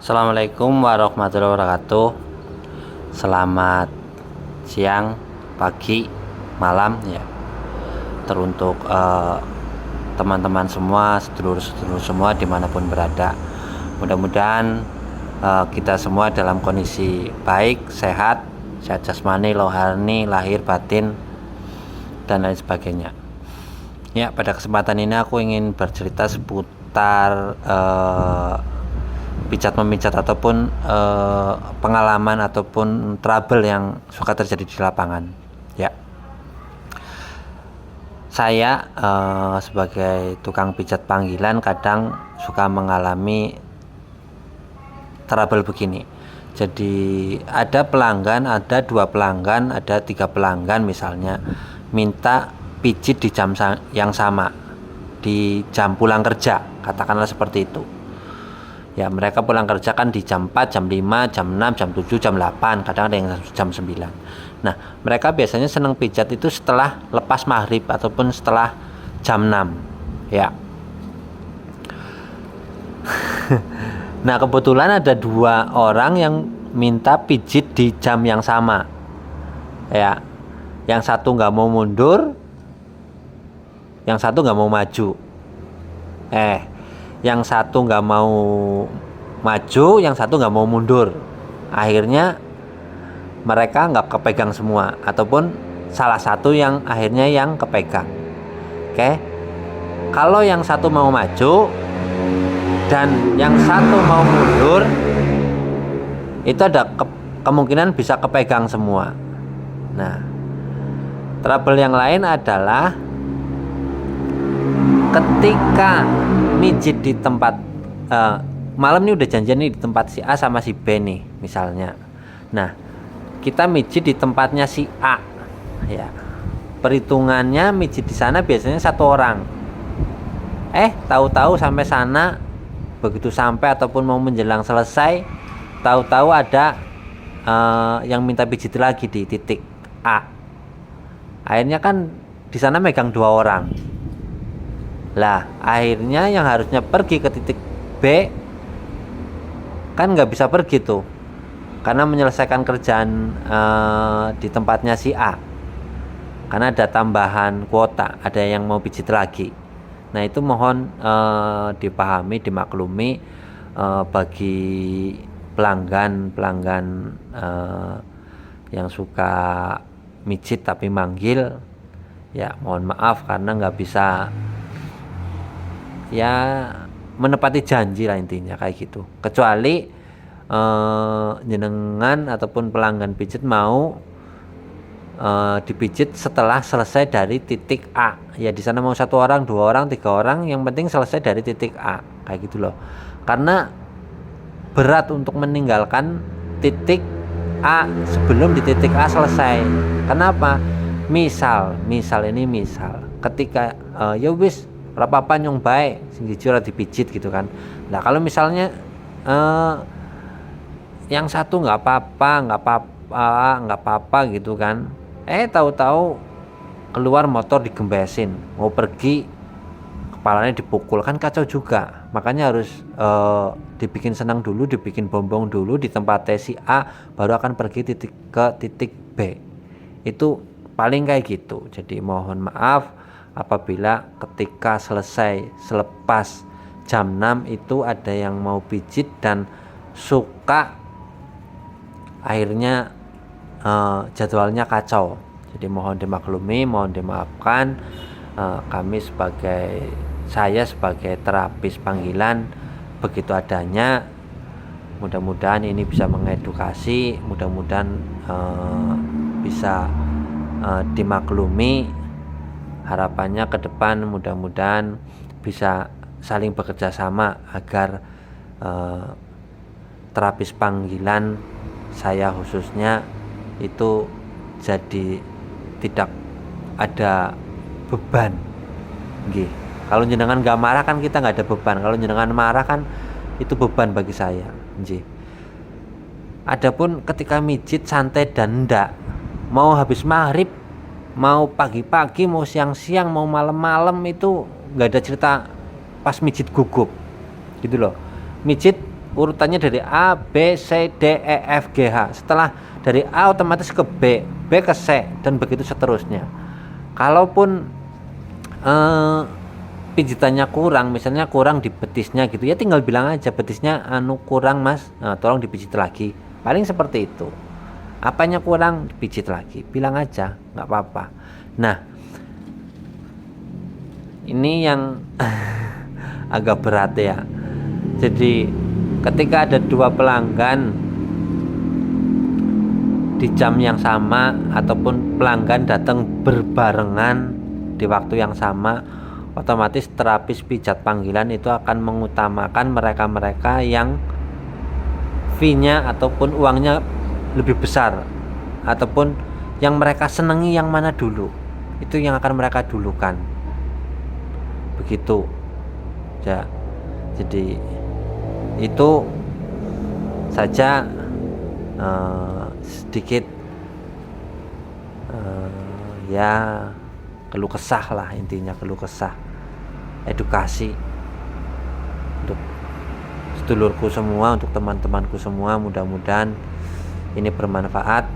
Assalamualaikum warahmatullahi wabarakatuh. Selamat siang, pagi, malam ya. Teruntuk teman-teman semua, sedulur-sedulur semua dimanapun berada. Mudah-mudahan kita semua dalam kondisi baik, sehat jasmani, rohani, lahir, batin, dan lain sebagainya. Ya, pada kesempatan ini aku ingin bercerita seputar pijat memijat ataupun pengalaman ataupun trouble yang suka terjadi di lapangan. Ya, saya sebagai tukang pijat panggilan kadang suka mengalami trouble begini. Jadi ada pelanggan, ada 2 pelanggan, ada 3 pelanggan misalnya minta pijit di jam yang sama, di jam pulang kerja, katakanlah seperti itu. Ya, mereka pulang kerja kan di jam 4, jam 5, jam 6, jam 7, jam 8, kadang ada yang jam 9. Nah, mereka biasanya senang pijat itu setelah lepas maghrib ataupun setelah jam 6. Ya. Nah, kebetulan ada 2 orang yang minta pijit di jam yang sama. Ya. Yang satu nggak mau mundur, yang satu nggak mau maju. Yang satu nggak mau maju, yang satu nggak mau mundur. Akhirnya mereka nggak kepegang semua, ataupun salah satu yang akhirnya yang kepegang. Oke, kalau yang satu mau maju dan yang satu mau mundur, itu ada kemungkinan bisa kepegang semua. Nah, trouble yang lain adalah ketika mijit di tempat malam ini udah janjian nih di tempat si A sama si B nih misalnya. Nah, kita mijit di tempatnya si A. Ya. Perhitungannya mijit di sana biasanya 1 orang. Tahu-tahu sampai sana, begitu sampai ataupun mau menjelang selesai, tahu-tahu ada yang minta pijit lagi di titik A. Akhirnya kan di sana megang 2 orang. Lah, akhirnya yang harusnya pergi ke titik B kan nggak bisa pergi tuh, karena menyelesaikan kerjaan di tempatnya si A, karena ada tambahan kuota, ada yang mau pijit lagi. Nah, itu mohon dipahami, dimaklumi bagi pelanggan yang suka mijit tapi manggil. Ya, mohon maaf karena nggak bisa ya menepati janji lah, intinya kayak gitu. Kecuali jenengan ataupun pelanggan pijit mau dipijit setelah selesai dari titik A. Ya, di sana mau 1 orang, 2 orang, 3 orang, yang penting selesai dari titik A, kayak gitu loh. Karena berat untuk meninggalkan titik A sebelum di titik A selesai. Kenapa? Misal ketika ya wis apa-apa nyong baik sing jujur dipijit gitu kan. Nah, kalau misalnya yang satu nggak apa-apa gitu kan, tahu-tahu keluar motor digembesin, mau pergi kepalanya dipukul, kan kacau juga. Makanya harus dibikin senang dulu, dibikin bombong dulu di tempat si A, baru akan pergi ke titik B. Itu paling kayak gitu. Jadi mohon maaf apabila ketika selepas jam 6 itu ada yang mau pijit dan suka akhirnya jadwalnya kacau. Jadi mohon dimaklumi, mohon dimaafkan. Saya sebagai terapis panggilan begitu adanya. Mudah-mudahan ini bisa mengedukasi, mudah-mudahan bisa dimaklumi. Harapannya ke depan mudah-mudahan bisa saling bekerja sama agar terapis panggilan saya khususnya itu jadi tidak ada beban. Nggih. Kalau jenengan gak marah kan kita nggak ada beban. Kalau jenengan marah kan itu beban bagi saya. Nggih. Adapun ketika mijit santai dan ndak, mau habis maghrib, mau pagi-pagi, mau siang-siang, mau malam-malam, itu nggak ada cerita pas mijit gugup gitu loh. Mijit urutannya dari A, B, C, D, E, F, G, H. Setelah dari A otomatis ke B, B ke C, dan begitu seterusnya. Kalaupun pijitannya kurang, misalnya kurang di betisnya gitu ya, tinggal bilang aja betisnya kurang mas, tolong dipijit lagi. Paling seperti itu. Apanya kurang, dipijit lagi, bilang aja, nggak apa-apa. Nah, ini yang agak berat ya. Jadi ketika ada dua pelanggan di jam yang sama ataupun pelanggan datang berbarengan di waktu yang sama, otomatis terapis pijat panggilan itu akan mengutamakan mereka-mereka yang fee-nya ataupun uangnya lebih besar, ataupun yang mereka senangi yang mana dulu, itu yang akan mereka dulukan, begitu ya. Jadi itu saja sedikit ya keluh kesah lah, intinya keluh kesah, edukasi untuk sedulurku semua, untuk teman-temanku semua. Mudah-mudahan ini bermanfaat.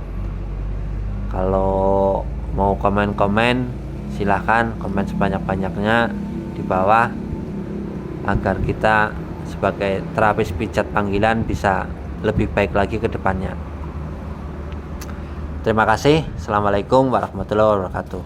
Kalau mau komen-komen silahkan komen sebanyak-banyaknya di bawah, agar kita sebagai terapis pijat panggilan bisa lebih baik lagi ke depannya. Terima kasih. Assalamualaikum warahmatullahi wabarakatuh.